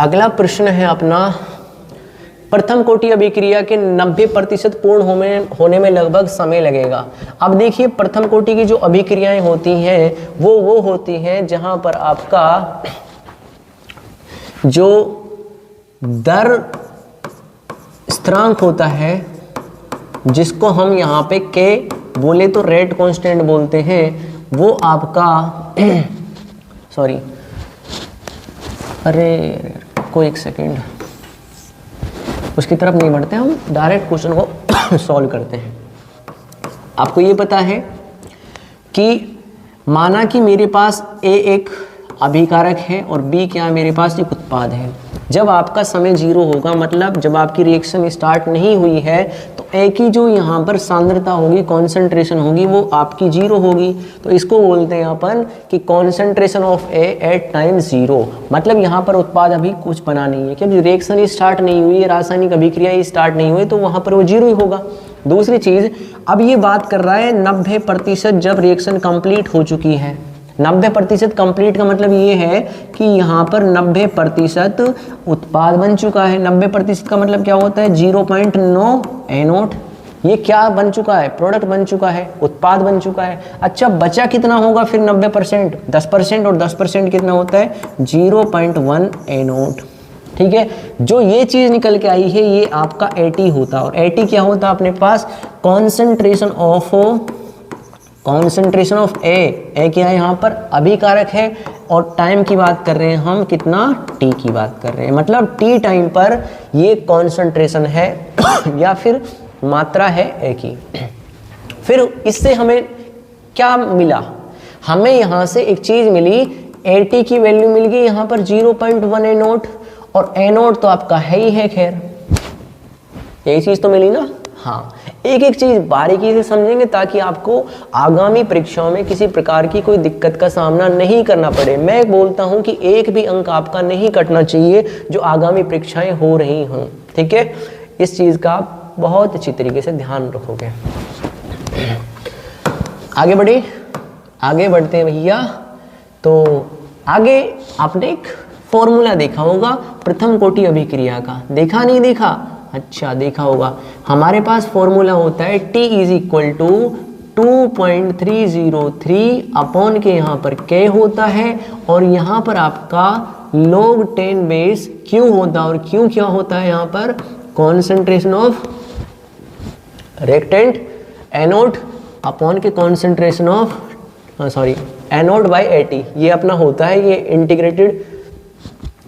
अगला प्रश्न है अपना, प्रथम कोटि अभिक्रिया के 90% पूर्ण होने में लगभग समय लगेगा। अब देखिए प्रथम कोटि की जो अभिक्रियाएं होती हैं वो होती हैं जहां पर आपका जो दर स्थिरांक होता है, जिसको हम यहाँ पे के बोले तो रेट कांस्टेंट बोलते हैं, वो आपका सॉरी अरे कोई एक सेकेंड, उसकी तरफ नहीं बढ़ते, हम डायरेक्ट क्वेश्चन को सॉल्व करते हैं। आपको ये पता है कि माना कि मेरे पास ए एक अभिकारक है और बी क्या है, मेरे पास एक उत्पाद है। जब आपका समय 0 होगा, मतलब जब आपकी रिएक्शन स्टार्ट नहीं हुई है, तो ए की जो यहाँ पर सांद्रता होगी, कॉन्सेंट्रेशन होगी, वो आपकी 0 होगी। तो इसको बोलते हैं अपन कि concentration of A at time 0। मतलब यहाँ पर उत्पाद अभी कुछ बना नहीं है, क्योंकि रिएक्शन ही स्टार्ट नहीं हुई है, रासायनिक अभिक्रिया ही स्टार्ट नहीं हुई, तो वहाँ पर वो 0 ही होगा। दूसरी चीज़, अब ये बात कर रहा है 90% जब रिएक्शन कंप्लीट हो चुकी है। 90% कंप्लीट का मतलब ये है कि यहाँ पर 90% उत्पाद बन चुका है। 90% का मतलब क्या होता है, 0.9 एनोड। ये क्या बन चुका है, प्रोडक्ट बन चुका है, उत्पाद बन चुका है। अच्छा बचा कितना होगा फिर 90%, 10%, और 10% कितना होता है, 0.1 एनोड। ठीक है, जो ये चीज़ निकल के आई है ये आपका एटी होता है। और एटी क्या होता है अपने पास, कॉन्सेंट्रेशन ऑफ ए क्या है यहाँ पर, अभिकारक है, और टाइम की बात कर रहे हैं हम, कितना, टी की बात कर रहे हैं। मतलब टी टाइम पर ये कॉन्सेंट्रेशन है या फिर मात्रा है ए की। फिर इससे हमें क्या मिला, हमें यहाँ से एक चीज़ मिली, ए टी की वैल्यू मिल गई यहाँ पर 0.1 एनोड, और एनोड तो आपका है ही है, खैर यही चीज़ तो मिली ना। हाँ, एक एक चीज़ बारीकी से समझेंगे ताकि आपको आगामी परीक्षाओं में किसी प्रकार की कोई दिक्कत का सामना नहीं करना पड़े। मैं बोलता हूं कि एक भी अंक आपका नहीं कटना चाहिए जो आगामी परीक्षाएं हो रही हों। ठीक है, इस चीज़ का आप बहुत अच्छी तरीके से ध्यान रखोगे। आगे बढ़ते हैं भैया। तो आगे आपने एक फॉर्मूला देखा होगा प्रथम कोटि अभिक्रिया का, देखा नहीं देखा, अच्छा देखा होगा। हमारे पास फॉर्मूला होता है T = 2.303 अपॉन के यहाँ पर K होता है, और यहाँ पर आपका log 10 बेस Q होता है। और Q क्या होता है यहाँ पर, concentration of reactant anode upon के concentration of anode by eighty. ये अपना होता है, ये इंटीग्रेटेड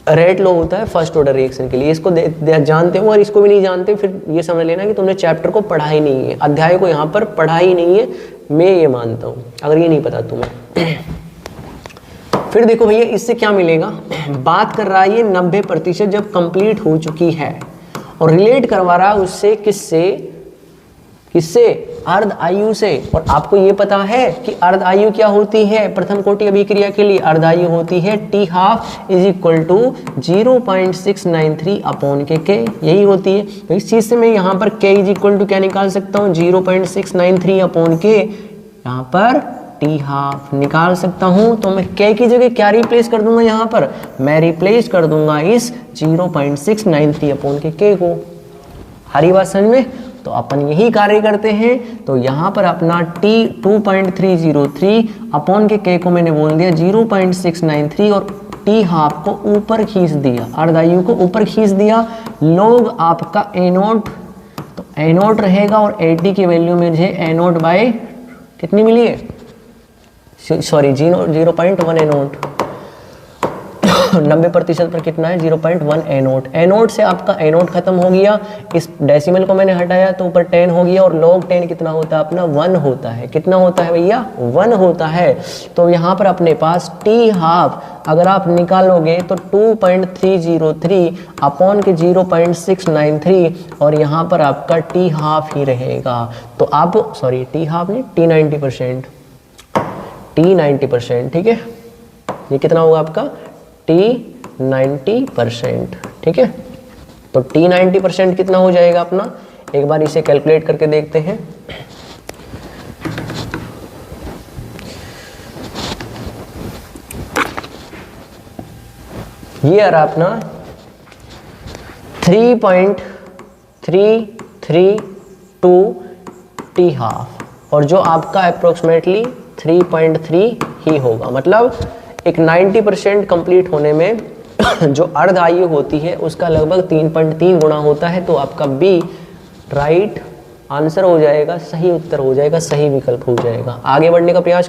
रेट लो होता है फर्स्ट ऑर्डर रिएक्शन के लिए। इसको जानते हो, और इसको भी नहीं जानते फिर ये समझ लेना कि तुमने चैप्टर को पढ़ा ही नहीं है, अध्याय को यहाँ पर पढ़ा ही नहीं है, मैं ये मानता हूँ अगर ये नहीं पता तुम्हें। फिर देखो भैया इससे क्या मिलेगा, बात कर रहा है ये 90% जब कंप्लीट हो चुकी है, और रिलेट करवा रहा है उससे, किससे, अर्ध आयु से। और आपको ये पता है कि अर्ध आयु क्या होती है प्रथम कोटि अभिक्रिया के लिए, अर्ध आयु होती है T½ = 0.693 अपॉन के K, यही होती है। तो इस चीज से मैं यहाँ पर K = क्या निकाल सकता हूँ, 0.693 अपॉन के, यहाँ पर T½ निकाल सकता हूँ। तो मैं K की जगह क्या रिप्लेस कर दूंगा, यहाँ पर मैं रिप्लेस कर दूंगा इस 0.693 अपॉन के K को। हरी बात समझ में, तो अपन यही कार्य करते हैं। तो यहाँ पर अपना T 2.303 अपॉन के K को मैंने बोल दिया 0.693, और T½ को ऊपर खींच दिया, अर्धायु को ऊपर खींच दिया। log आपका एनोड, तो एनोड रहेगा, और AT की वैल्यू मुझे एनोड बाय कितनी मिली है, 0.1 एनोड। 90% पर कितना है, 0.1 एनोड। एनोड से आपका एनोड खत्म हो गया, इस डेसिमल को मैंने हटाया तो ऊपर 10 हो गया, और log 10 कितना होता है अपना, 1 होता है। कितना होता है भैया, 1 होता है। तो यहाँ पर अपने पास T½ अगर आप निकालोगे तो 2.303 अपॉन के 0.693, और यहाँ पर आपका T½ ही रहेगा। तो आप T½ नहीं, T90%, ठीक है। ये कितना होगा आपका, T90%, ठीक है। तो T90% कितना हो जाएगा अपना, एक बार इसे कैलकुलेट करके देखते हैं। ये आ रहा अपना 3.332 टी हाफ, और जो आपका अप्रोक्सीमेटली 3.3 ही होगा। मतलब एक 90% कंप्लीट होने में जो अर्ध आयु होती है उसका लगभग 3.3 गुना होता है। तो आपका बी राइट आंसर हो जाएगा, सही उत्तर हो जाएगा, सही विकल्प हो जाएगा। आगे बढ़ने का प्रयास